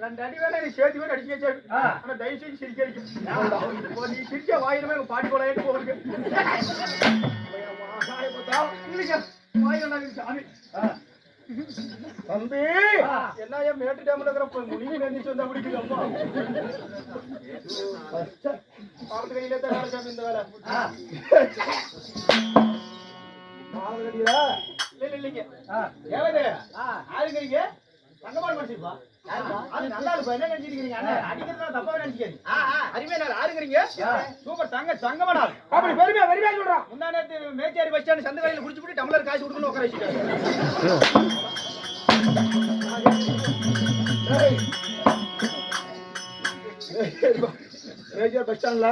ரெண்டு அடி வேணா நீ சேர்த்து வேணும் அடிக்க ஆனா தயவு செஞ்சு சிரிக்க நீ சிரிக்க வாயிலுமே பாடி போலாயிட்டு போகுது தம்பி என்ன மேட்டு டேம்ல இருக்கிற முடிவு எந்திரிச்சு வந்தா பிடிக்குது அம்மா பாவத்து கையிலே தான் வேலை சாமி இந்த வேலை இல்லைங்க ஏவது ஆளுங்க தங்கமான மனுஷன்ப்பா அது நல்லா இருக்கும் என்ன நினைச்சிருக்கீங்க அடிக்கிறதுனால தப்பா நினைச்சிக்காது அருமையா நாள் ஆறுங்கிறீங்க சூப்பர் தங்கமனால் அப்படி பெருமையா சொல்றான் முந்தா நேரத்து மேச்சேரி பஸ் ஸ்டாண்ட் சந்த கடையில் குடிச்சு போட்டு டம்ளர் காசு கொடுக்கணும் உட்கார வச்சுட்டாங்க மேஜர் பஸ் ஸ்டாண்ட்ல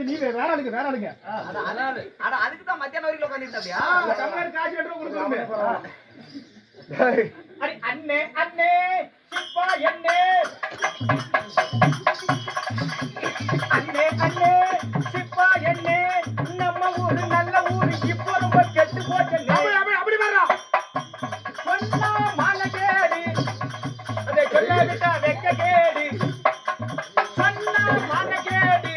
நீ வேற ஆளுங்க அதுக்கு தான் மத்தியான வரைக்கும் உட்கார்ந்துட்டாப்டியா டம்ளர் காசு எடுத்து கொடுக்கணும் அண்ணே சிப்பா அண்ணே சிப்பா அண்ணே நம்ம ஊரு நல்ல ஊரு இப்போ ரொம்ப கெட்டு போச்சு அப்படி வர்றா சொன்னா மாலை கேடு அதை சொல்லாவிட்டா வெக்க கேடு சொன்னா மாலை கேடு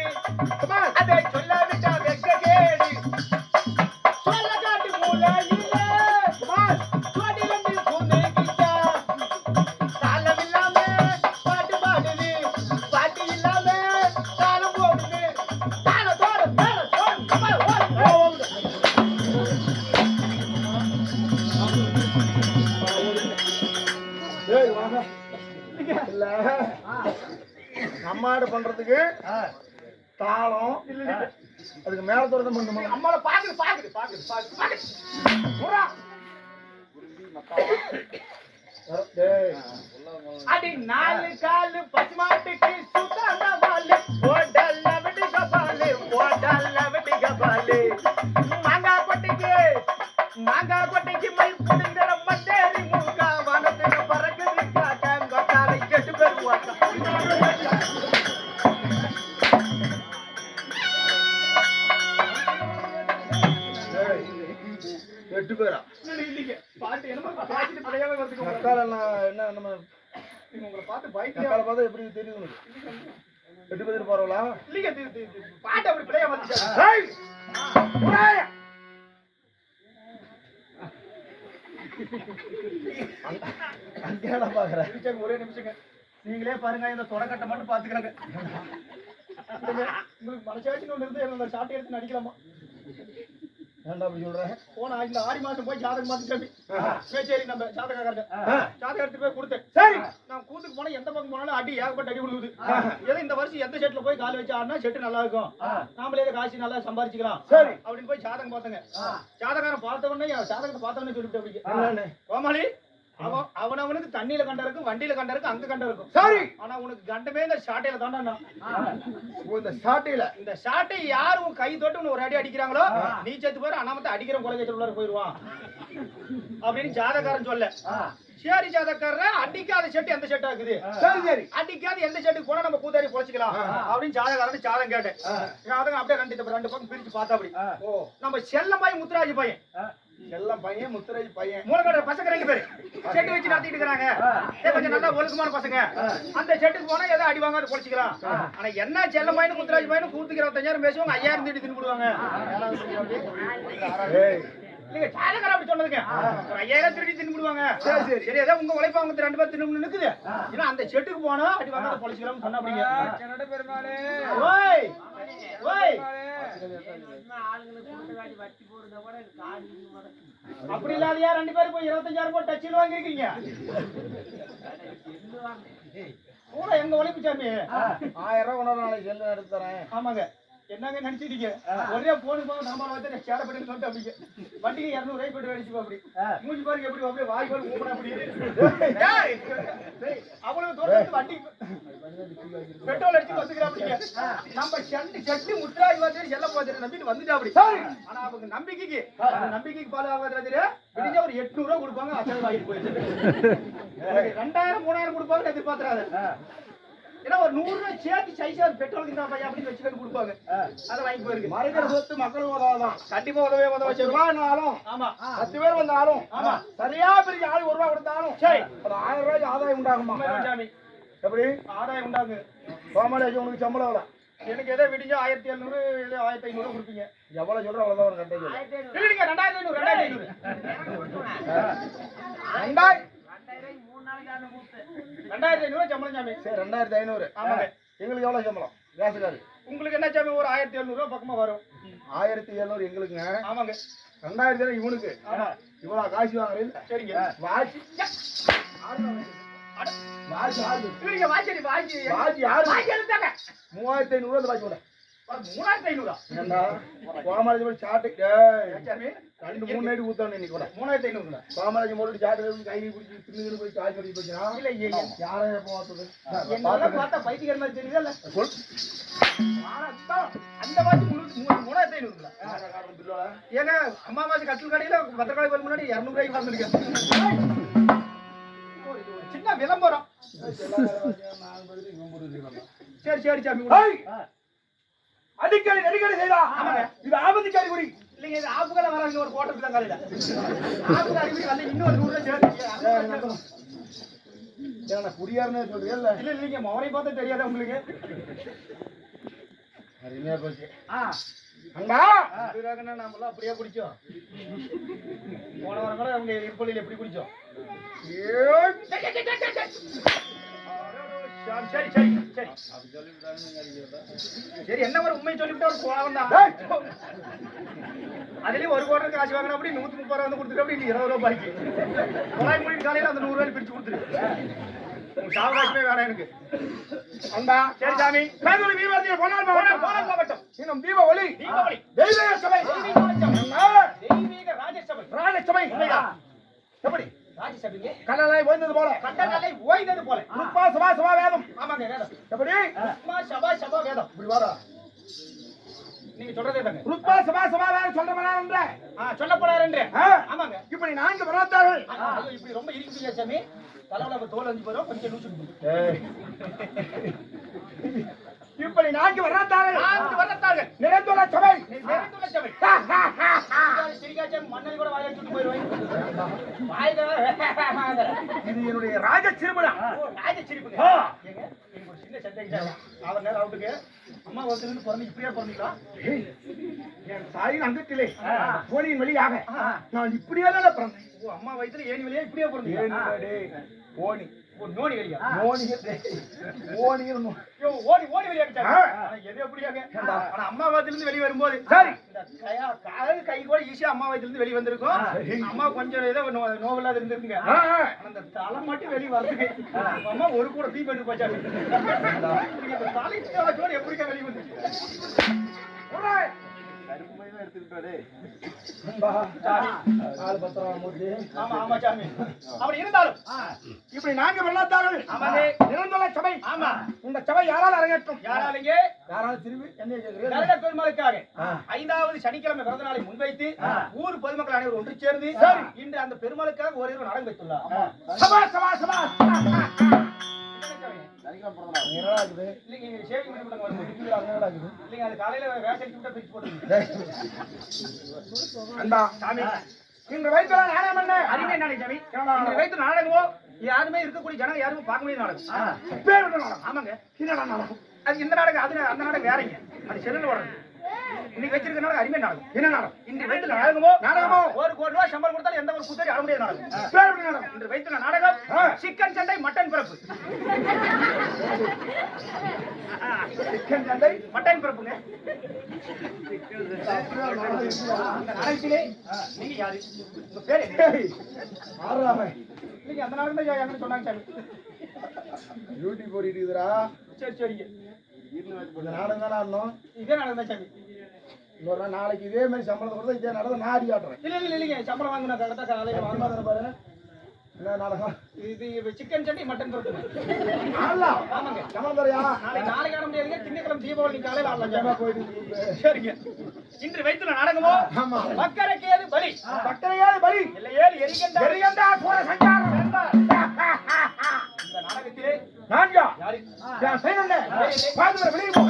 அதை சொல்லாவிட்டா வெக்க கேடு சொல்ல காட்டு மூல அம்மாடு பண்றதுக்கு தாளம் அதுக்கு மேல தோறது பண்ணுமா அம்மாவை பாக்குது அடி நாலு காலு பசுமாட்டுக்கு சுத்தான வாலு ஓடல்ல விட்டு கபாலு மாங்கா கொட்டைக்கு மை புடுங்கிற மட்டேரி மூக்கா வானத்துல பறக்குது காட்டாலை கெட்டு பெருவாக்கா எட்டு பேரா இல்லைங்க பாட்டு என்ன பாட்டு பிள்ளையாவே வரதுக்கு என்ன நம்ம உங்களை பார்த்து பைக்ல பார்த்தா எப்படி தெரியுது உங்களுக்கு எட்டு பேர் போறவளா இல்லைங்க பாட்டு அப்படி பிள்ளையா வந்துச்சு அங்கேடா பாக்குறேன் ஒரே நிமிஷங்க நீங்களே பாருங்க இந்த தொடக்கட்டை மட்டும் பாத்துக்கிறாங்க உங்களுக்கு மனசாட்சின்னு ஒன்று இருந்து என்னோட ஷார்ட் எடுத்து நடிக்கலாமா ஏன்டா அப்படி சொல்றேன் போனா இந்த ஆடி மாசம் போய் ஜாதகம் பார்த்துட்டு சரி நம்ம ஜாதகம் எடுத்து போய் கொடுத்தேன் சரி நான் கூத்துக்கு போனா எந்த பக்கம் போனாலும் அடி ஏகப்பட்ட அடி விழுகுது ஏதோ இந்த வருஷம் எந்த செட்ல போய் கால் வச்சு ஆடினா செட்டு நல்லா இருக்கும் நாமளே காசு நல்லா சம்பாதிச்சுக்கலாம் சரி அப்படின்னு போய் ஜாதகம் பார்த்தங்க ஜாதகாரம் பார்த்த உடனே ஜாதகத்தை பார்த்த உடனே சொல்லிட்டு அப்படி கோமாளி அவனவனுக்கு தண்ணியில கண்ட இருக்கும், வண்டியில கண்ட இருக்கும், அங்க கண்ட இருக்கும். சரி. ஆனா உனக்கு கண்டமே இந்த ஷாட்டையில தாண்டா. இந்த ஷாட்டையில இந்த ஷாட்டை யாரும் கை தொட்டு உன்னை ஒரு அடி அடிக்கிறாங்களோ நீ செத்து போற, அனாமத்தை அடிக்கிற கொலைஜத்துல உள்ள போயிருவான் அப்படின்னு ஜாதகாரன் சொல்ல. சரி ஜாதகாரன், அடிக்காத செட்டு எந்த செட்டா இருக்குது? சரி சரி. அடிக்காத எந்த செட்டுக்கு போனா நம்ம கூத்தாடி பொழைச்சிக்கலாம் அப்படின்னு ஜாதகாரன் ஜாதகம் கேட்டேன். ஜாதகம் அப்படியே ரெண்டு பக்கம் பிரிச்சு பார்த்தா அப்படி. ஓ, நம்ம செல்லமாய் முத்துராஜ் பையன், எல்லாம் பையன் முத்துராஜ் பையன், மூலக்கடை பசங்க 2 பேரு செட்டு வச்சு நடத்திட்டு இருக்காங்க. கொஞ்சம் நல்லா ஒழுக்கமான பசங்க. அந்த செட்டுக்கு போனா ஏதோ அடி வாங்க பொழைச்சிக்கலாம். ஆனா என்ன செல்லமாயின்னு முத்துராஜ் பையன் கூத்துக்கு 25,000 பேசுவாங்க, 5,000 தீட்டு தின்னு போடுவாங்க. இல்லைங்க ஜாதகாரன் அப்படி சொன்னதுங்க. ஒரு 5,000 திருடி தின்னு போடுவாங்க. சரி சரி, ஏதோ உங்க உழைப்பா அவங்க 2 பேர் தின்னு நிக்குது. ஏன்னா அந்த செட்டுக்கு போனா அடி வாங்க பொழைச்சிக்கலாம்னு சொன்னா அப்படிங்க. கன்னட பெருமாளே, ஓய் ஓய், அப்படி இல்லாதயா 2 பேரும் போய் 25,000 போட்டு டச்சில் வாங்கிருக்கீங்க. பூரா எங்க உழைப்பு சாமி. 1000 ரூபாய் கொண்டு நாளைக்கு செல்லு எடுத்து தரேன். ஆமாங்க, என்னங்க நினைச்சிட்டீங்க? ஒரே போன் போக நாம வந்து சேடப்பட்டு சொல்லிட்டு அப்படிங்க வண்டிக்கு 200 ரூபாய் போட்டு அடிச்சு அப்படி மூஞ்சி பாருங்க எப்படி அப்படியே வாய் பாரு ஓபன் அப்படி. அவ்வளவு தூரத்துக்கு வண்டி பெட்ரோல் அடிச்சு வந்துக்கிறாங்க. நம்ம செட்டு முத்துராஜ் வந்து செல்ல போச்சு நம்பிட்டு வந்துட்டா அப்படி. ஆனா அவங்க நம்பிக்கைக்கு பால் ஆகாது. விடிஞ்ச ஒரு 800 ரூபாய் கொடுப்பாங்க, அசல் வாங்கிட்டு போயிடுச்சு. 2000 3000 கொடுப்பாங்க எதிர்பார்த்துறாரு. ஏன்னா ஒரு 100 ரூபாய் சேர்த்து சைஸா பெட்ரோலுக்கு தான் பையன் அப்படின்னு வச்சுக்கிட்டு கொடுப்பாங்க. அதை வாங்கி போயிருக்கு. மறைக்கிற சொத்து மக்களும் உதவாதான். கண்டிப்பா உதவ ரூபாய்னாலும், ஆமா 10 பேர் வந்தாலும், ஆமா சரியா பெரிய ஆள் 1 ரூபாய் கொடுத்தாலும் சரி, அது 1000 ரூபாய்க்கு ஆதாயம் உண்டாகுமா? எப்படி ஆதாயம் உண்டாகு? கோமாளி உனக்கு சம்பளம் எவ்வளவு? எனக்கு ஏதோ விடிஞ்சா 1700 1500 கொடுப்பீங்க. எவ்வளவு சொல்ற அவ்வளவுதான் ஒரு கட்டை. இல்லைங்க 2500 2500 சம்பளம் சாமி. சரி 2500. ஆமாங்க. எங்களுக்கு எவ்வளவு சம்பளம்? ரேஷன்கார்டு உங்களுக்கு என்ன சாமி ஒரு 1700 ரூபாய் பக்கமா வரும். 1700 எங்களுக்குங்க. ஆமாங்க. 2000 இவனுக்கு. ஆமா. இவ்வளவு காசு வாங்குறீங்க. சரிங்க. வாட்சி இல்லைங்க வாட்சி யாரு? வாட்சி எடுத்தாங்க 3500 ரூபாய் வாட்சி போட. 3500. ஏண்டா கோமாளி போய் சாட்டு சாமி 2-3 நைட் ஊத்தணும் இன்னைக்கு கூட. 3500. கோமாளி போட்டு சாட்டு கை பிடிச்சி தின்னு போய் காசு அடி போச்சுனா இல்ல யாரைய போறது? என்ன பார்த்தா பைத்தியக்கார மாதிரி தெரியுதா? சொல். அந்த வாட்சி 3500. ஏங்க அம்மாவாசி கட்டில் கடையில பத்திரக்காளி கோயில் முன்னாடி 200 ரூபாய்க்கு வாங்கிருக்கேன். சின்ன விளம்பரம். சரி சரி சாமி. அடிக்கடி நெருக்கடி செய்தா இது ஆபத்துக்காரி குடி. இல்லைங்க இது ஆப்புகளை வராங்க ஒரு கோட்டத்துக்கு தான் காலையில ஆப்புக்கு அடிக்கடி வரல. இன்னொரு 100 ரூபாய் சேர்த்து ஏன்னா குடியாருன்னு சொல்றீங்க இல்ல? இல்ல இல்லைங்க மவரை பார்த்தா தெரியாதா உங்களுக்கு? அருமையா போச்சு. அங்கா நாமெல்லாம் அப்படியே குடிச்சோம். போன வாரம் கூட அவங்க இருப்பள்ளியில் எப்படி குடிச்சோம். சரி சரி சரி சரி, என்ன ஒரு உண்மை சொல்லிவிட்டு ஒரு கோவம் தான். அதுலயும் 1 கோடி காசு வாங்கினா அப்படி 130 ரூபா வந்து கொடுத்துட்டு அப்படி 20 ரூபாய்க்கு குழாய் மொழி காலையில அந்த 100 ரூபாய் பிரிச்சு கொடுத்துரு. சாவகாசமே வேணாம் எனக்கு. அண்டா சரி சாமி. பேரொளி வீரவாதி போனால் போகட்டும். இன்னும் தீப ஒளி தெய்வீக சபை தெய்வீக ராஜசபை எப்படி ராஜசபைங்க கல்லலை ஓய்ந்தது போல கல்லலை ஓய்ந்தது போல ருத்மா சபா வேதம். ஆமாங்க வேதம். எப்படி ருத்மா சபா வேதம் இப்படி வாரா நீங்க சொல்றதே தாங்க. ருத்மா சபா வேதம் சொல்றவனார் என்று சொல்லப்படார் என்று. ஆமாங்க. இப்படி 4 வரலாற்றார்கள். இப்படி ரொம்ப இருக்குங்க சாமி. தலைவல தோல் வந்து போறோம் கொஞ்சம் லூசு. இப்படி 4 வரலாற்றார்கள் நிறைந்துள்ள சபை மண்ணை கூட வாயை சுட்டு போயிருவேன். இது என்னுடைய ராஜ சிறுபடா. ராஜ சிரிப்புங்க. எனக்கு ஒரு சின்ன சந்தேகம். அவன் நேரம் அவுட்டுக்கு அம்மா ஒருத்தர் பிறந்து இப்படியே பிறந்துக்கலாம். என் தாயின் அங்கத்திலே கோணியின் வழியாக நான் இப்படியே தான் பிறந்தேன். அம்மா வயசுல ஏணி வழியா இப்படியே பிறந்தேன். ஓணி நோனி வெளியா ஓடி வெளியே எது எப்படியாங்க. ஆனா அம்மா வயசுல இருந்து வெளியே வரும்போது சரி கை கூட ஈஸியா அம்மா வயசுல இருந்து வெளியே வந்திருக்கும். அம்மா கொஞ்சம் ஏதோ நோவலாத இருந்திருக்குங்க. அந்த தலை மட்டும் வெளியே வரதுக்கு அம்மா ஒரு கூட பீ பண்ணி போச்சாங்க. எப்படிக்கா வெளியே வந்துச்சு? எடுத்துக்கிட்டாரு ஆமா ஆமா சாமி. அப்படி இருந்தாலும் இப்படி நான்கு வெள்ளத்தார்கள் ஆமாங்க. நிரந்தர சபை. ஆமா. இந்த சபை யாரால் அரங்கேற்றும்? யாராலிங்க? யாரால் திரும்பி என்ன கேக்குறீங்க? கருட பெருமாளுக்காக 5வது சனிக்கிழமை பிறந்த நாளை முன்வைத்து ஊர் பொதுமக்கள் அனைவரும் ஒன்று சேர்ந்து இன்று அந்த பெருமாளுக்காக ஒரு இரவு நாடகம் வைத்துள்ளார். சபா சபா சபா. இல்லைங்க, நீங்க ஷேவிங் பண்ணி போட்டாங்க வரும்போது. இல்லைங்க, அது காலையில வேஷம் விட்டா பிரிச்சு போட்டுருங்க. அண்டா சாமி, இன்று வைத்தல நாடகம் என்ன? அருமை நாடகம் சாமி. இன்று வைத்து நாடகமோ யாருமே இருக்கக்கூடிய ஜனங்க யாருமே பார்க்க முடியாத நாடகம். பேர் விட நாடகம். ஆமாங்க. என்னடா நாடகம்? அது இந்த நாடகம், அது அந்த நாடகம் வேறங்க. அது செல்லுல வரும். இன்னைக்கு வச்சிருக்க நாடகம் அருமை நாடகம். என்ன நாடகம்? இன்று வைத்து நாடகமோ நாடகமோ 1 கோடி ரூபாய் சம்பளம் கொடுத்தாலும் எந்த ஒரு கூத்தாடி ஆட முடியாத நாடகம். பேர் விட நாடகம். இன்று வைத்து நாடகம் சிக்கன் சண்டை மட்டன் பிறப்பு. சிக்கன் சண்டை மட்டன் பிறப்புங்க. அந்த நாடகத்திலே நீங்க யாரு? உங்க பேர் என்ன? ஆறாமை நீங்க அந்த நாடகம் தான் எனக்கு சொன்னாங்க சாமி. யூடியூப் ஓடிட்டுதுடா. சரி சரிங்க. இந்த நாடகம் தான் ஆடணும். இதே நாடகம் தான் சாமி. இன்னொரு நாளைக்கு இதே மாதிரி சம்பளம் கொடுத்தா இதே நாடகம் நான் ஆடி ஆடுறேன். இல்லைங்க, சம்பளம் வாங்கினா கரெக்டா காலையில வாங்க. பாரு என்ன நாடகம்? இது சிக்கன் சண்டை மட்டன் பிறப்பு. ஆடலாம். ஆமாங்க. சம்பளம் தரையா? நாளைக்கு ஆட முடியாதுங்க. திங்கட்கிழமை தீபாவளி காலையில ஆடலாம் சாமி. போயிட்டு சரிங்க. இன்று வைத்துள்ள நாடகமோ ஆமா. மக்களுக்கேது பலி. பக்கரையாவது பலி. இல்லையேல் எரிகண்டா எரிகண்டா சோழ சஞ்சாரம். இந்த நாடகத்திலே நான்கா யாரு? நான் செய்யல. பாதுகாப்பு வெளியே போ.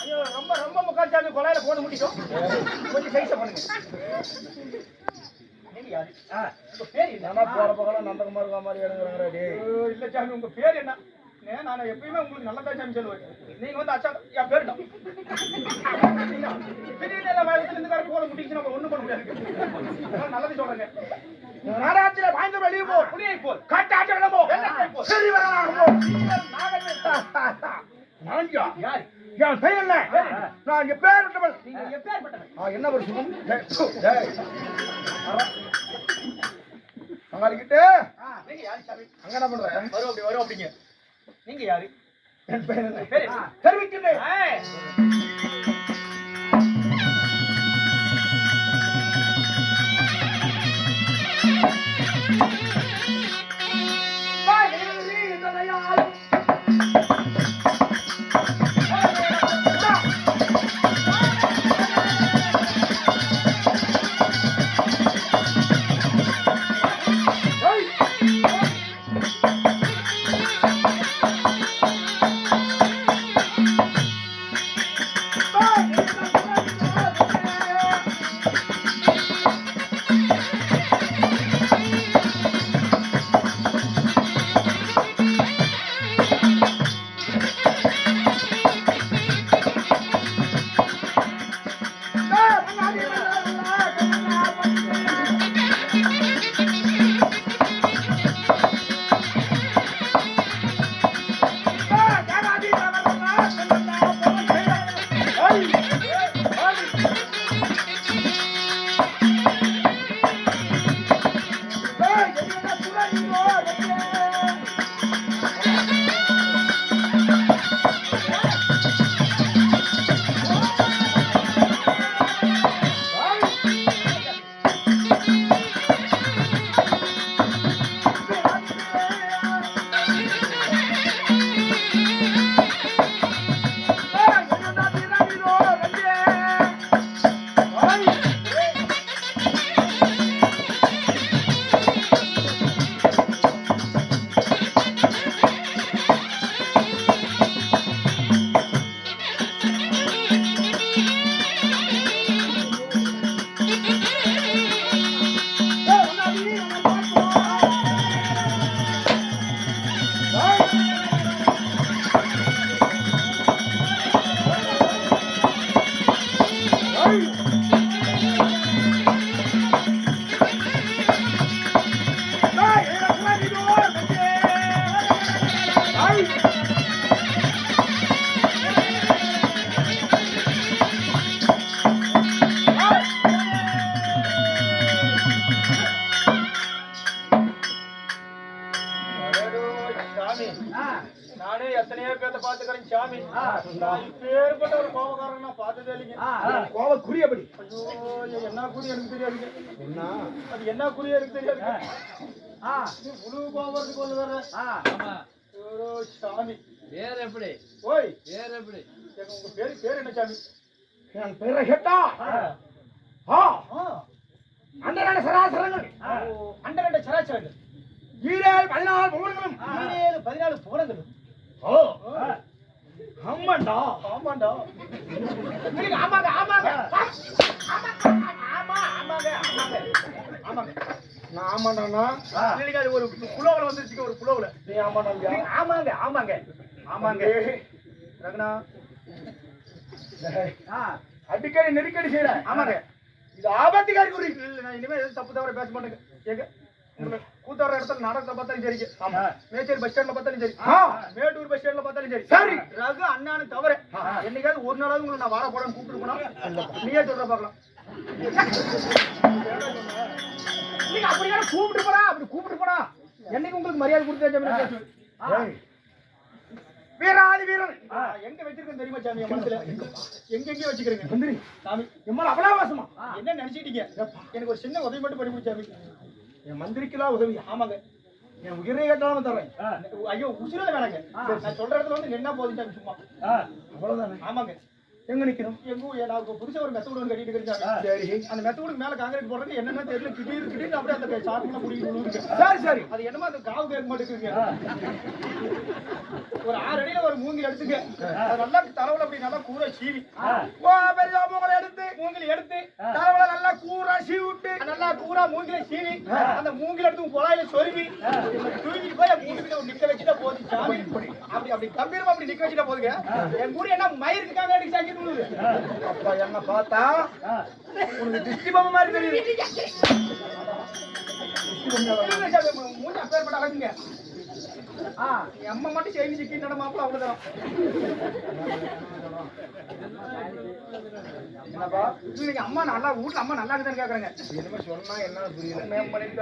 ஐயோ, ரொம்ப முக்காச்சாமி கொலையில போன முடிக்கும். கொஞ்சம் சைஸ பண்ணுங்க. நீங்க யாரு? உங்க பேர் என்ன? நானா போற பக்கம் நந்தகுமார் இருக்க மாதிரி எடுங்கறாங்க டேய். இல்ல சாமி, உங்க பேர் என்ன? நான் எப்பயுமே உங்களுக்கு நல்லதா சாமி சொல்லுவேன். நீங்க வந்து அச்சா என் பேர் தான். திடீர்னு எல்லாம் வேலையில இருந்து கரெக்ட் போட முடிஞ்சுச்சு, நம்ம ஒண்ணும் பண்ண முடியாது. நல்லது சொல்றேங்க. நாடாத்தில வாய்ந்த வெளியே போ. புளியை போல் காட்டாட்ட வெளியே போ. வெள்ளத்தை போல் சரி வரலாம் போ. நாகமே. நான்கா யாரு? நான் செய்யல. நான் இங்க பேர் விட்டவன். நீங்க எப்பேற்பட்டவன்? என்ன ஒரு சுகம்? டேய். அங்கடிக்கிட்டு நீங்க யாரு சாமி? அங்க என்ன பண்ற? வரும் அப்படிங்க. நீங்க யாரு? என் பேர் என்ன? பேர் என்ன? தெரிவிக்கிறேன். சாமி, நானே எத்தனையோ பேர்த்த பாத்துக்கிறேன் சாமி. நான் இப்பேற்பட்ட என்ன குறி எனக்கு தெரியாது. என்ன அது என்ன குறி எனக்கு தெரியாது. முழு கோபுரத்துக்கு கொண்டு வர்ற சாமி பேர் எப்படி? ஓய் பேர் எப்படி? உங்க பேர் என்ன சாமி? என் பேரை கேட்டா அண்டரான சராசரங்கள் அண்டரண்ட சராசரங்கள் 14 புவனங்களும் 14 புவனங்களும். ஆமாண்டா ஆமாண்டா. ஆமாங்க ஆமாங்க ஆமாங்க. நான் ஆமாண்டாண்ணா இல்லைங்க அது ஒரு புலோவில் வந்துருச்சுங்க. ஒரு புலோவில் நீ ஆமாண்டாங்க ஆமாங்க ஆமாங்க ஆமாங்க. ரங்கனா அடிக்கடி நெருக்கடி செய்யற ஆமாங்க. இது ஆபத்துக்காரி குறி. இல்ல நான் இனிமே எதுவும் தப்பு தவிர பேச மாட்டேங்க. ஏங்க உங்களுக்கு கூத்தாடுற இடத்துல நாடகத்தை பார்த்தாலும் சரிங்க. மேச்சேரி பஸ் ஸ்டாண்ட்ல பார்த்தாலும் சரி, மேட்டூர் பஸ் ஸ்டாண்ட்ல பார்த்தாலும் சரி, சரி ரகு அண்ணானு தவிர என்னைக்காவது ஒரு நாளாவது உங்களை நான் வார போறேன்னு கூப்பிட்டு போனா நீயே சொல்ற பார்க்கலாம். நீங்க அப்படியே கூப்பிட்டு போனா அப்படி கூப்பிட்டு போனா என்னைக்கு உங்களுக்கு மரியாதை கொடுத்து வீராதி வீரன் எங்க வச்சிருக்கேன் தெரியுமா சாமி? என் மனசுல எங்கெங்கே வச்சுக்கிறேங்க மந்திரி சாமி. எம்மால் அபலாவாசமா என்ன நினைச்சிட்டீங்க? எனக்கு ஒரு சின்ன உதவி மட்டும் பண்ணி சாமி. என் மந்திரிக்கெல்லாம் உதவி. ஆமாங்க. என் உயிரை கேட்டாலும் தரேன். ஐயோ உசுரல வேணாங்க. நான் சொல்ற இடத்துல வந்து நின்னா போதும் சாமி. சும்மா அவ்வளவுதானே. ஆமாங்க. எங்க நிக்கணும்? எங்க நான் புதுசா ஒரு மெத்த வீடு கட்டிட்டு இருக்காங்க. சரி அந்த மெத்த வீடுக்கு மேல காங்கிரீட் போடுறது என்னன்னா தெரியல. திடீர்னு அப்படியே அந்த சாப்பிட்டு முடிக்க. சரி சரி அது என்னமோ அந்த காவு கேட்க மாட்டேங்குங்க. ஒரு 6 அடியில ஒரு மூங்கில் எடுத்துங்க. அது நல்லா தலைவல அப்படி நல்லா கூற சீவி பெரிய மூங்கலை எடுத்து மூங்கில் எடுத்து தலைவல நல்லா கூறா சீவி விட்டு நல்லா கூறா மூங்கில சீவி அந்த மூங்கில் எடுத்து குழாயில சொருவி தூக்கிட்டு போய் மூங்கில நிக்க வச்சுட்டா போதும் சாமி. அப்படி அப்படி கம்பீரமா அப்படி நிக்க வச்சுட்டா போதுங்க. என் கூட என்ன மயிருக்காக அடிச்சு சாக்கி விடுது. அப்பா என்ன பார்த்தா உனக்கு திருஷ்டி பொம்மை மாதிரி தெரியுது. மூணு அப்பேற்பட்ட அழகுங்க. அம்மா மட்டும் செய்தி சிக்கி நடமாப்பிள்ள அவ்வளவுதான். என்னப்பா இல்லைங்க அம்மா நல்லா வீட்டுல அம்மா நல்லா இருக்குதான்னு கேக்குறாங்க. என்னமே சொன்னா என்ன புரியல. மேம் பண்ணிட்டு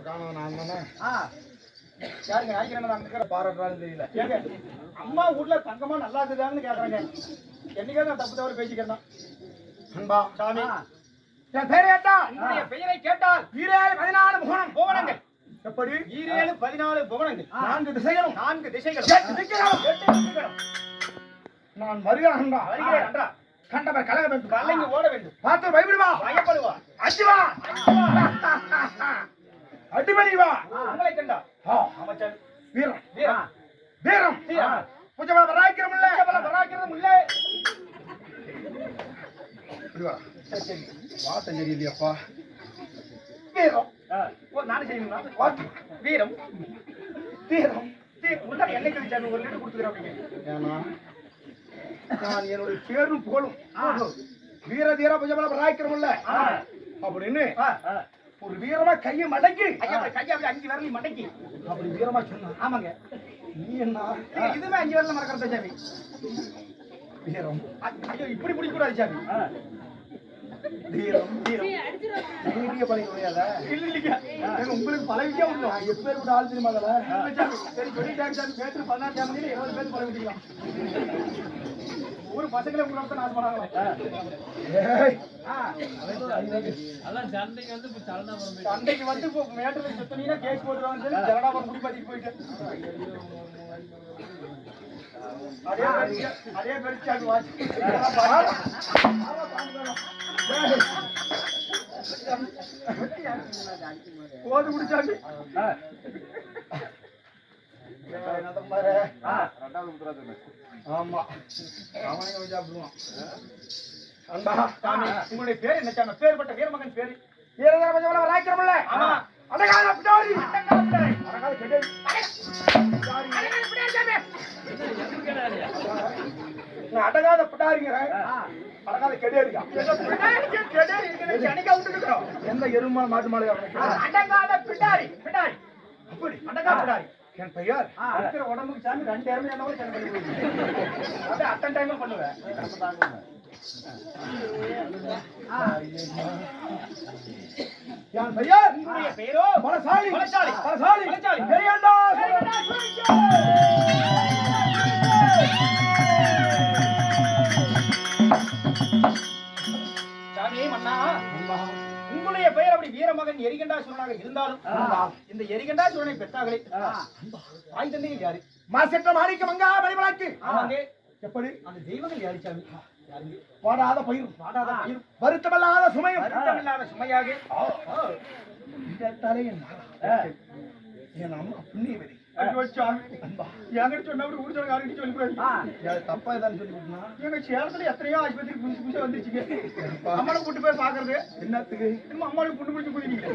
காணோம் நான் தானே. யாருங்க ஆகிக்கிறேன் அங்க பாராட்டுறாலும் தெரியல. ஏங்க அம்மா வீட்டுல தங்கமா நல்லா இருக்குதான்னு கேக்குறாங்க. என்னைக்காவது நான் தப்பு தவறு பேசிக்கிறேன். அன்பா சாமி என் பேரை கேட்டா உங்களுடைய பெயரை கேட்டால் 14 புவனம் புவனங்கள். எப்படி 14 புவனங்கள் 4 திசைகளும் 4 திசைகளும் 8 திசைகளும் நான் வருகிறேன். வருகிறேன் அன்றா கண்டவர் கலக வேண்டும். கலைங்க ஓட வேண்டும். பார்த்து பயப்படுவா பயப்படுவா அடி வா அடிபடி வா. உங்களை கண்டா அமைச்சர் வீரம் வீரம் வீரம் புஜபல பராக்கிரம் இல்ல பராக்கிரம் இல்ல. வார்த்தை சரியில்லையப்பா. வீரம் நானும் செய்யணுங்களா? வீரம் வீரம் முன்னாடி என்ன கழிச்சாங்க ஒரு லிட்டர் கொடுத்துக்கிறேன். ஏன்னா நான் என்னுடைய பேரும் புகழும் வீர தீர புஜபல பராக்கிரம் இல்ல அப்படின்னு ஒரு வீரமா கையை மடக்கி ஐயா கையா 5 விரலையும் மடக்கி அப்படி வீரமா சொன்ன. ஆமாங்க. நீ என்ன இதுவே 5 விரல மறக்கிறத சாமி. வீரம் ஐயோ இப்படி பிடிக்க கூடாது சாமி. வீரம் வீரம் நீடிய பணியுடையத இல்லைங்க உங்களுக்கு பல விஷயம் உண்டு. எப்பேற்பட்ட ஆள் தெரியுமா அதுல? சரி சொல்லிட்டாங்க சாமி. பேர் 16 ஜாமீன் 20 பேர் பழக முடியலாம். ஊர் பசங்களே உங்களை நாசம் பண்ணாங்களே. அதான் சண்டைக்கு வந்து இப்ப சரணாபுரம் சண்டைக்கு வந்து இப்போ மேட்டர்ல சுத்தனீங்கன்னா கேஸ் போட்டுருவாங்கன்னு சொல்லி ஜனடாபுரம் முடி பாத்திட்டு போயிட்டு அதே பெருச்சாக்கு வாட்சி போது முடிச்சாங்க. ஆமா அவனையும் சாப்பிடுவான். அன்பா உங்களுடைய பேர் என்ன சாமி? பேர்பட்ட வீரமகன் பேரு வீரதீர புஜபல பராக்கிரம் இல்ல. ஆமா அடகாத பிடாரி அடகாத கெடை நான் அடகாத பிடாரிங்கிறேன். அடகாத கெடேரியா எந்த எருமா மாட்டு மாலையா? அடங்காத பிடாரி பிடாரி அப்படி அடங்கா பிடாரி. என் பெயர் இருக்கிற உடம்புக்கு சாமி 2 நேரம் என்ன கூட பண்ணி அப்படியே அட்டன் டைமா பண்ணுவேன். என் பெயர் உங்களுடைய பெயரோ பலசாலி பலசாலி பலசாலி பலசாலி பெரியண்டா. மகன் எரிகண்டாசுரனாக இருந்தாலும் இந்த எரிகண்டாசுரனை பெற்றார்களே தாய் தந்தைகள் யாரு? மாசற்ற மாணிக்க மங்கா மணிவிளக்கு. ஆமாங்க. எப்படி அந்த தெய்வங்கள் யாரு சாமி? வாடாத பயிர் வாடாத பயிர், வருத்தமில்லாத சுமையும் வருத்தமில்லாத சுமையாக இந்த தலையின் என் அம்மா புண்ணியவதி. ஐயோ சாமி, என்கிட்ட சொன்னபடி ஊர் சொல்ல யாருக்கிட்ட சொல்லி போய் தப்பா ஏதாவது சொல்லி கொடுத்தா எங்க சேலத்துல எத்தனையோ ஆஸ்பத்திரி புதுசு புதுசா வந்துருச்சுங்க. அம்மாவை கூட்டு போய் பாக்குறது என்னத்துக்கு? திரும்ப அம்மாவுக்கு புண்ணு பிடிச்சு போயிருக்கீங்க.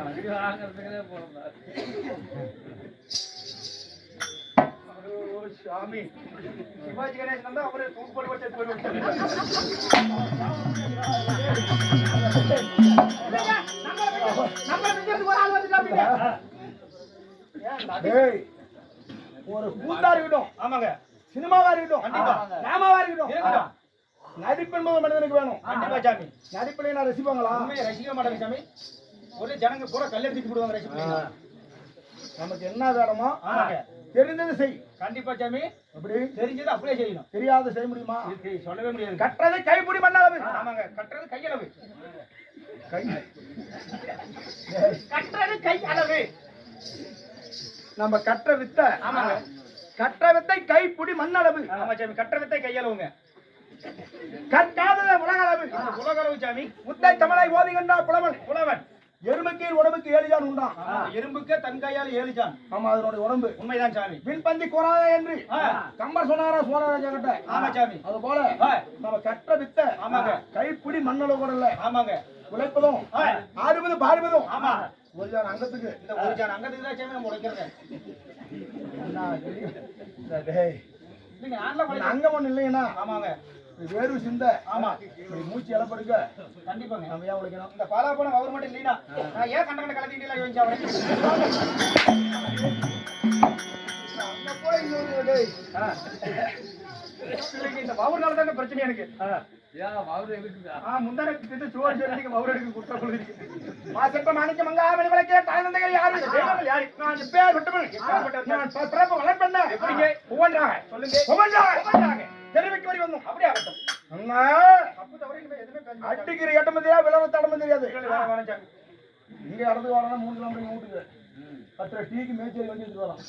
அடி வாங்குறதுக்குனே போறோம். சாமி, சிவாஜி கணேசன் வந்தா அவரு தூக்கு போட்டு வச்சு போய் ஒரு கூத்தா இருக்கட்டும், ஆமாங்க, சினிமாவா இருக்கட்டும், கண்டிப்பா. டிராமாவா இருக்கட்டும், இருக்கட்டும். நடிப்பு என்பது மனிதனுக்கு வேணும். கண்டிப்பா சாமி. நடிப்பிலே நான் ரசிப்பாங்களா? உண்மையை ரசிக்க மாட்டாங்க சாமி. ஒரு ஜனங்க பூரா கல்லெடுத்துட்டு போடுவாங்க ரசிப்பாங்க. நமக்கு என்ன வேணுமோ ஆமாங்க, தெரிந்தது செய். கண்டிப்பா சாமி. அப்படி தெரிஞ்சது அப்படியே செய்யணும். தெரியாத செய்ய முடியுமா? சொல்லவே முடியாது. கற்றதை கைப்பிடி மண்ணளவு. ஆமாங்க, கட்டுறது கையளவு. கை கட்டுறது கை அளவு. நம்ம கற்ற வித்த, ஆமாங்க, கற்ற வித்தை கைப்பிடி மண்ணளவு. ஆமா சாமி, கட்டுற வித்தை கையளவுங்க. கற்காதத உலகளவு. உலகளவு சாமி. முத்தை தமிழை ஓதுகின்ற புலவன் புலவன். எருமைக்கு உடம்புக்கு 7 ஜான் உண்டான். எறும்புக்கு தன் கையால் 7 ஜான். ஆமா, அதனுடைய உடம்பு உண்மைதான் சாமி. விண்பந்தி கோராத என்று கம்பர் சொன்னாரா சோழராஜா கிட்ட. ஆமா சாமி. அது போல நம்ம கற்ற வித்த, ஆமாங்க, கைப்பிடி மண்ணளவு கூட இல்ல. ஆமாங்க, உழைப்பதும் ஆடுவதும் பாடுவதும். ஆமா, ஒரு ஜான் அங்கத்துக்கு இந்த ஒரு ஜான் அங்கத்துக்கு தான் சாமி நம்ம உழைக்கிறேன். நீங்க ஆன்ல உழைக்க. அங்கம் ஒண்ணு இல்லைன்னா ஆமாங்க, வேறு சிந்த. ஆமா, மூச்சு இழப்படுக்க கண்டிப்பாங்க. நம்ம ஏன் உழைக்கணும்? இந்த பாலாப்பணம் அவர் மட்டும் இல்லைனா நான் ஏன் கண்ட கண்ட கலத்திட்டீங்களா யோசிச்சு அவரை. அங்க போய் இன்னொரு டேய். இந்த பவுர்னால தான் பிரச்சனை எனக்கு. ஏன் அவரு இருக்குதா? முந்தான திட்டு சோறு சொல்லி பவுர் எடுக்க கொடுத்தா கொடுக்குறீங்க. மாசற்ற மாணிக்க மங்கா மணிவிளக்கே தாய் தந்தைகள் யாரு? தெய்வங்கள் யாரு? நான் இப்பேர் விட்டவன். நான் பிறப்பு வளர்ப்பேன். எப்படிங்க? ஒவ்வொன்றாக சொல்லுங்க. ஒவ்வொன்றாக தெரிவிக்க வரி வந்தோம். அப்படியே ஆகட்டும். அண்ணா தப்பு தவறு இனிமே எதுவுமே பேச மாட்டேன். அடிக்கிற இடம் தெரியா, விளவ தடம் தெரியாது. வேணாம் சாமி. இங்க இடத்துக்கு வரணும் 3 கிலோமீட்டர் வீட்டுக்கு 10 டீக்கு மேய்ச்சல் வண்டி எடுத்து வரோம்.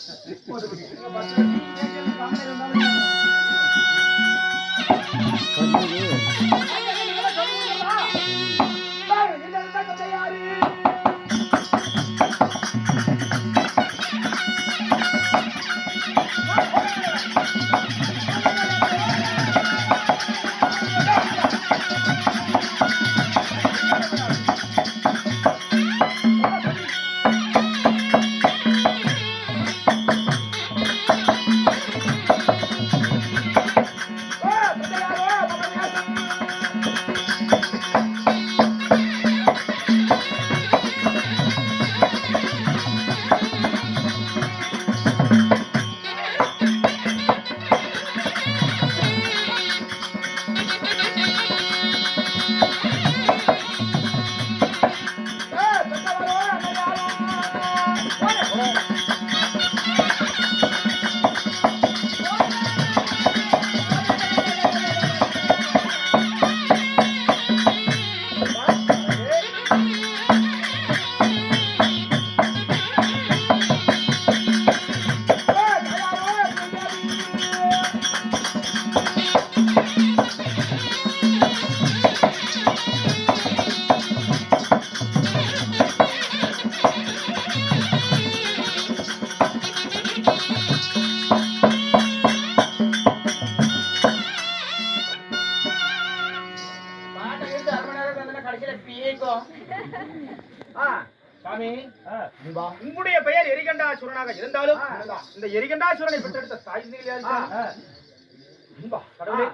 சாமி, உங்களுடைய பெயர் எரிகண்டாசுரனாக இருந்தாலும் இந்த எரிகண்டாசுரனை பெற்றெடுத்த தாய் தந்தைகள் யாரு? கடவுளே,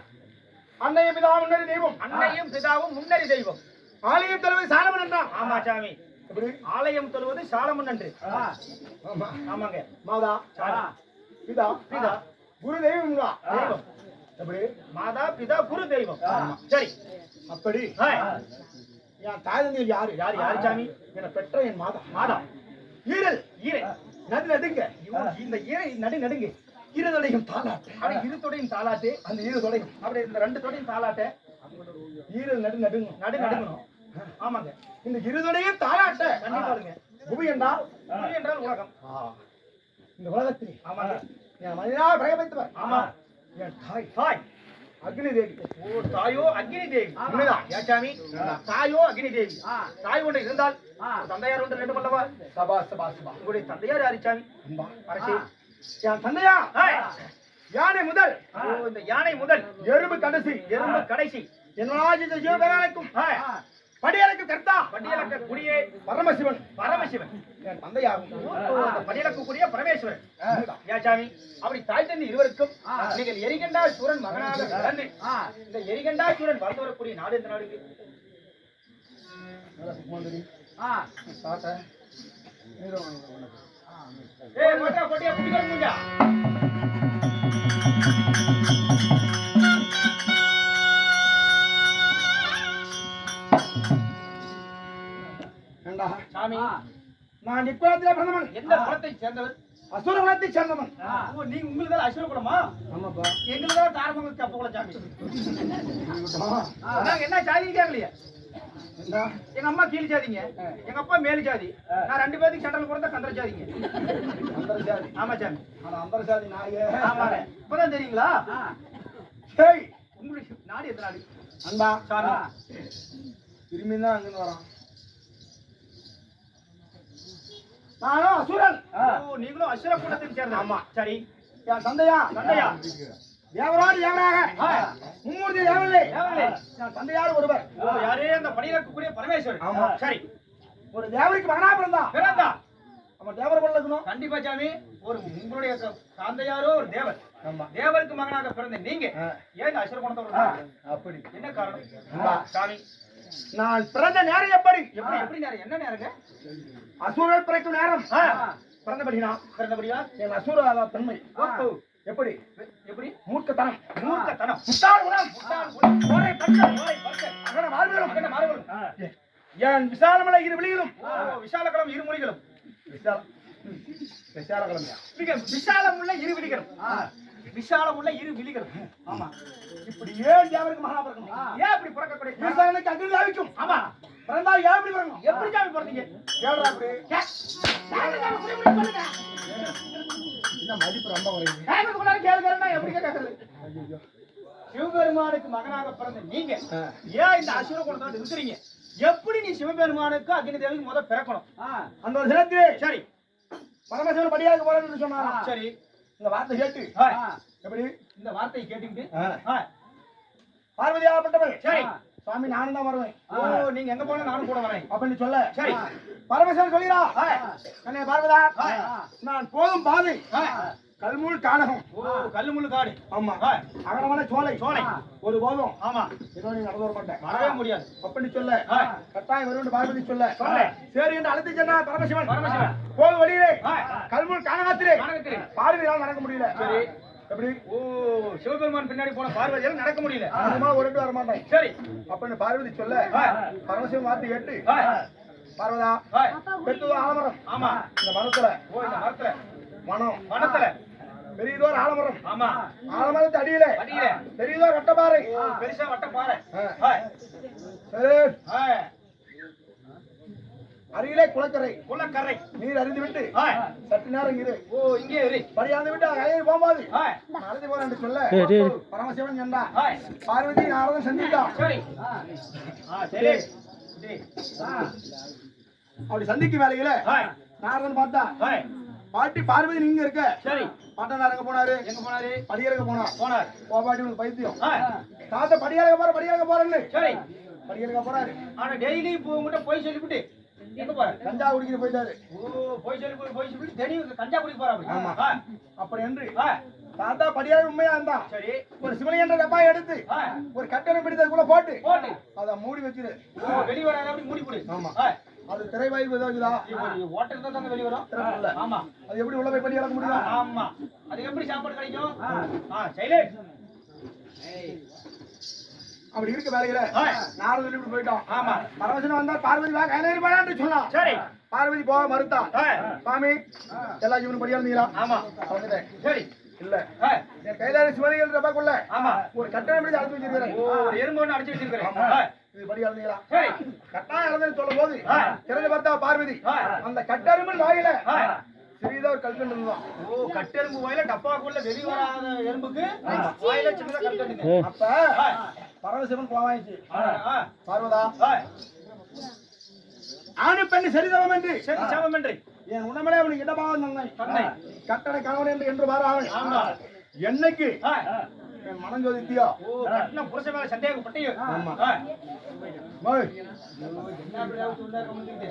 அன்னையும் பிதா முன்னறி தெய்வம். அன்னையும் பிதாவும் முன்னறி தெய்வம். ஆலயம் தலைமை சாலமன் என்றான். ஆமா சாமி. எப்படி? ஆலயம் தொழுவது சாலமன் நன்று. ஆமா. ஆமாங்க. மாதா பிதா பிதா குரு தெய்வம். தெய்வம். எப்படி? மாதா பிதா குரு தெய்வம். சரி, அப்படி என் தாய் தந்தையில் யாரு? யாரு யாரு சாமி? என பெற்ற என் மாதா. மாதா ஈரல் ஈரை நடு நடுங்க. இந்த ஈரை நடு நடுங்கு. இருதொடையும் தாளாட்டு. அப்படி இரு தொடையும் தாளாட்டு. அந்த இரு தொடையும் அப்படி இந்த 2 தொடையும் தாளாட்ட. ஈரல் நடுங்கும். நடுங்கணும். ஆமாங்க. இந்த இருதொடையும் தாளாட்ட. கண்டிப்பாங்க. புவி என்றால் புவி என்றால் உலகம். இந்த உலகத்தில் ஆமாங்க. என் மனிதனா பிரகபித்தவர். ஆமா. என் தாய் தாய் அக்னி தேவி. ஓ தாயோ அக்னி தேவி. உண்மைதான். ஏச்சாமி தாயோ அக்னி தேவி. தாய் ஒன்று இருந்தால் தந்தையார் ஒன்று ரெண்டு அல்லவா? சபா சபா சபா. உங்களுடைய தந்தையார் அரிச்சாமி அன்பா. அரசி. என் தந்தையா யானை முதல் ஓ இந்த யானை முதல் எறும்பு கடைசி எறும்பு கடைசி என்னோட ஜீவபெருமானுக்கும் படியலுக்கு கர்த்தா படியலக்க குடியே பரமசிவன். பரமசிவன் என் தந்தையாகும். படியலக்கு கூடிய பரமேஸ்வரன். ஏச்சாமி அப்படி தாய் தந்தை இருவருக்கும் நீங்கள் எரிகண்டா சூரன் மகனாக பிறந்து இந்த எரிகண்டா சூரன் வளர்ந்து வரக்கூடிய நாடு இந்த நாடு. ஏய் மொட்டா கொட்டியா குடிகள் மூஞ்சா. ஏண்டா, சாமி நான் இக்குலத்திலே பிறந்தவன். எந்த குலத்தை சேர்ந்தவர்? அசுர குலத்தை சேர்ந்தவன். ஓ நீங்க உங்களுக்கு தான் அசுர குலமா? ஆமாப்பா. எங்களுக்கு தான் தாரமங்கலத்து அப்ப குலம் சாமி. நாங்க என்ன சாதி கேட்கலையே. எங்க அம்மா கீழ் ஜாதிங்க, எங்க அப்பா மேல் ஜாதி. நான் 2 பேருக்கு சென்ட்ரல் பிறந்த கந்தர ஜாதிங்க. அந்தரஜாதி. ஆமா சாமி. ஆனா அந்தரஜாதி நாயே. ஆமாங்க. இப்பதான் தெரியுங்களா? ஹேய், உங்களுக்கு நாடு எந்த நாடு? அன்பா சாமி. திரும்பி தான் அங்கிருந்து வரான். நானும் அசுரன். ஓ நீங்களும் அசுர குலத்தை சேர்ந்த. ஆமா சரி. என் தந்தையா தந்தையா தேவராஜ் தேவராக மும்மூர்த்தி தேவர்களே தேவர்களே. என் தந்தையார் ஒருவர். ஓ யாரே அந்த படியிலக்கூடிய பரமேஸ்வரன். ஆமா. சரி. ஒரு தேவருக்கு மகனா பிறந்தா பிறந்தா நம்ம தேவர் போல இருக்கணும். கண்டிப்பா சாமி. ஒரு உங்களுடைய தந்தையாரோ ஒரு தேவர். ஆமா. தேவருக்கு மகனாக பிறந்த நீங்க ஏன் அசுர குணத்தோட அப்படி என்ன காரணம்? ஆமா. சாமி நான் பிறந்த நேரம் எப்படி எப்படி எப்படி நேரம் என்ன நேரங்க? அசுரர் பிறக்கும் நேரம் பிறந்தபடினா பிறந்தபடியா என் அசுர தன்மை ஓஹோ. எப்படி எப்படி? மூர்க்கத்தனம் மூர்க்கத்தனம். முட்டாள் குணம் முட்டாள் குணம். கோரை பற்கள், கோரை பற்கள். அகன மார்பிலும் அகன மார்பிலும். என் விசாலமலை இரு விழிகளும் ஓ விசாலகலம் இரு மொழிகளும். விசாலகலம் மிக விசாலம் உள்ள இரு விழிகளும். விசாலம் உள்ள இரு விழிகளும். ஆமா. இப்படி ஏன் தேவருக்கு மகனா பிறக்கணும்? ஏன் இப்படி பிறக்கக்கூடிய ஈசானுக்கு அக்னி தாவிக்கும். ஆமா. பிறந்தா ஏன் இப்படி பிறக்கணும்? எப்படி சாமி பிறந்தீங்க? கேளுடா அப்படி. என்ன மதிப்பு ரொம்ப குறையுது. கேட்கறதுக்குள்ளார கேளுங்கன்னா எப்படி கேட்கறது? சிவபெருமானுக்கு மகனாக பிறந்த நீங்க ஏன் இந்த அசுர குணத்தோட இருக்கிறீங்க? எப்படி நீ சிவபெருமானுக்கு அக்னி தேவிக்கு முத பிறக்கணும்? அந்த ஒரு சிலத்திலே சரி பரமசிவன் படியாக போறேன்னு சொன்னாரா? சரி. இந்த வார்த்தை கேட்டு எப்படி இந்த வார்த்தையை கேட்டுக்கிட்டு பார்வதி ஆகப்பட்டவள் சரி சுவாமி நானும் தான் வருவேன். ஓ நீங்க எங்க போனா நானும் கூட வரேன் அப்படின்னு சொல்ல சரி பரமசிவன் சொல்கிறா கண்ணே பார்வதா நான் போதும் பாதை கல்முள் காணகம். ஓ கல்லு முள்ளு காடு. ஆமா அகலமான சோலை சோலை. ஒரு போதும் ஆமா ஏதோ நீ நடந்து வர மாட்டேன் வரவே முடியாது அப்படின்னு சொல்ல கட்டாயம் வருவது பார்வதி சொல்ல சொல்ல. சரி என்று அழைத்து சென்றார் பரமசிவன். பரமசிவன். போது வழியிலே கல்முள் காணகத்திலே கானகத்திலே. பார்வதியால் நடக்க முடியல. சரி எப்படி ஓ சிவபெருமான் பின்னாடி போன பார்வதியால நடக்க முடியல. அதிகமா ஒரு வர மாட்டேன் சரி அப்படின்னு பார்வதி சொல்ல பரமசிவன் வார்த்தை கேட்டு பார்வதா பெற்றதோ ஆலமரம். ஆமா இந்த மரத்துல ஓ இந்த மரத்துல மனம் வனத்துல பெரியதோர் ஆலமரம். ஆமா ஆலமரத்து அடியில அடியில பெரியதோர் வட்டப்பாறை. ஓ பெருசா வட்ட பாறை. சரி அருகிலே குளக்கரை குளக்கரை. நீர் அறிந்து விட்டு சற்று நேரம் இரு. ஓ இங்கே இரு. படியாந்து விட்டு அழைத்து போகும்போது அழைத்து போறேன் என்று சொல்ல பரமசிவன் சென்றா பார்வதி நாரதன் சந்தித்தான். சரி சரி அப்படி சந்திக்கும் வேலையில நாரதன் பார்த்தா பாட்டி பார்வதி நீங்க இருக்க. சரி பாட்டனார் எங்க போனாரு? எங்க போனாரு? படியறக்க போனார். பாட்டி உனக்கு பைத்தியம். தாத்தா படியறக்க போறேன்னு சரி படியறக்க போறாரு. ஆனா டெய்லி உங்ககிட்ட போய் சொல்லிவிட்டு எங்க போற? கஞ்சா குடிக்கிற போயிட்டாரு. ஓ போய் சொல்லிவிட்டு திடீர்னு கஞ்சா குடிக்க போறாரு. ஆமா அப்படி என்று தாத்தா படியாரு உண்மையா இருந்தா சரி ஒரு சிவனை என்ற டப்பாயை எடுத்து ஒரு கட்டணம் பிடித்ததுக்குள்ள போட்டு போட்டு அதை மூடி வச்சிரு. வெளிய வராத அப்படி மூடி போடு. ஆமா அது திரைவாய்ப்பு ஏதாவதுதா? ஓட்டர் தான் வெளிய வரும். ஆமா அது எப்படி உள்ள போய் படி இறக்க முடியும்? ஆமா அது எப்படி சாப்பாடு கிடைக்கும்? சைலண்ட் அப்படி இருக்க வேலையில நாரதன் இப்படி போயிட்டோம். ஆமா பரமசிவன் வந்தா பார்வதி வா கையில இருப்பான்னு சொன்னான். சரி பார்வதி போக மறுத்தா. சாமி எல்லா ஜீவனும் படியா இருந்தீங்களா? ஆமா வந்துட்டேன். சரி இல்ல ஆ, என் கையில சிவலிகள் ரப்பாக்குள்ள ஆமா. ஒரு கட்டணம் பிடிச்சு அழைச்சு வச்சிருக்கிறேன். ஓ, எறும்பு ஒண்ணு அடிச்சு வச்சிருக்கிறேன். ஆமா. ஆ, இது படி அழுந்தீங்களா? சரி. கட்டாயம் இழந்தேன்னு சொல்லும் போது ஆ. திறந்து பார்த்தா பார்வதி ஆ. அந்த கட்டெரும்பின் வாயில ஆ. சிறிதா ஒரு கல்கண்டு இருந்துதான். ஓ, கட்டெரும்பு வாயில டப்பாக்குள்ள வெளி வராத எறும்புக்கு வாயில சின்னதா கட்டுங்க. அப்ப பரமசிவன் கோவாயிச்சு. ஆ, பார்வதா ஆ, ஆணு பெண்ணு சரிதவம் என்று சரி சமமின்றி என் உணமலே அவனுக்கு இடமாக நன்மை தன்னை. கட்டளை கணவன் என்று பாரு ஆமா. என்னைக்கு ஆ, என் மனம் ஜோதித்தியோ ஓ, கட்டின புருஷன் மேல சந்தேகப்பட்டீங்க. ஆமா. ஆ. மோய், என்ன அப்படி அவுத்து உள்ளார கொண்டுக்கிட்டு?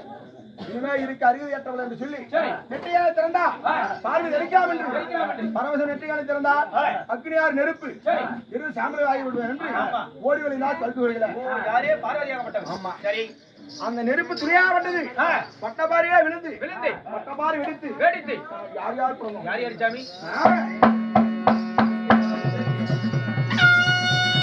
இனிமே இருக்கு அருகது ஏற்றவள் என்று சொல்லி சரி. நெற்றியால திறந்தா ஆ. பார்வை எரிக்காம என்று எரிக்காமல் என்று. பரமசிவன் நெற்றியால திறந்தார் ஆ. அக்னியார் நெருப்பு சரி. இரு சாம்பலை ஆகி விடுவேன் என்று ஆமா. ஓடி வழியினால் கல்வி வருகிற ஓ, யாரே பார்வதியாகப்பட்டவன். ஆமா. சரி. அந்த நெருப்பு துணியாகப்பட்டது ஆ. பட்டபாரியா விழுந்து விழுந்து. பட்டபாரி வெடித்து வேடித்து. யார் யார் பிறந்தோம் யார் யார் சாமி? ஆ.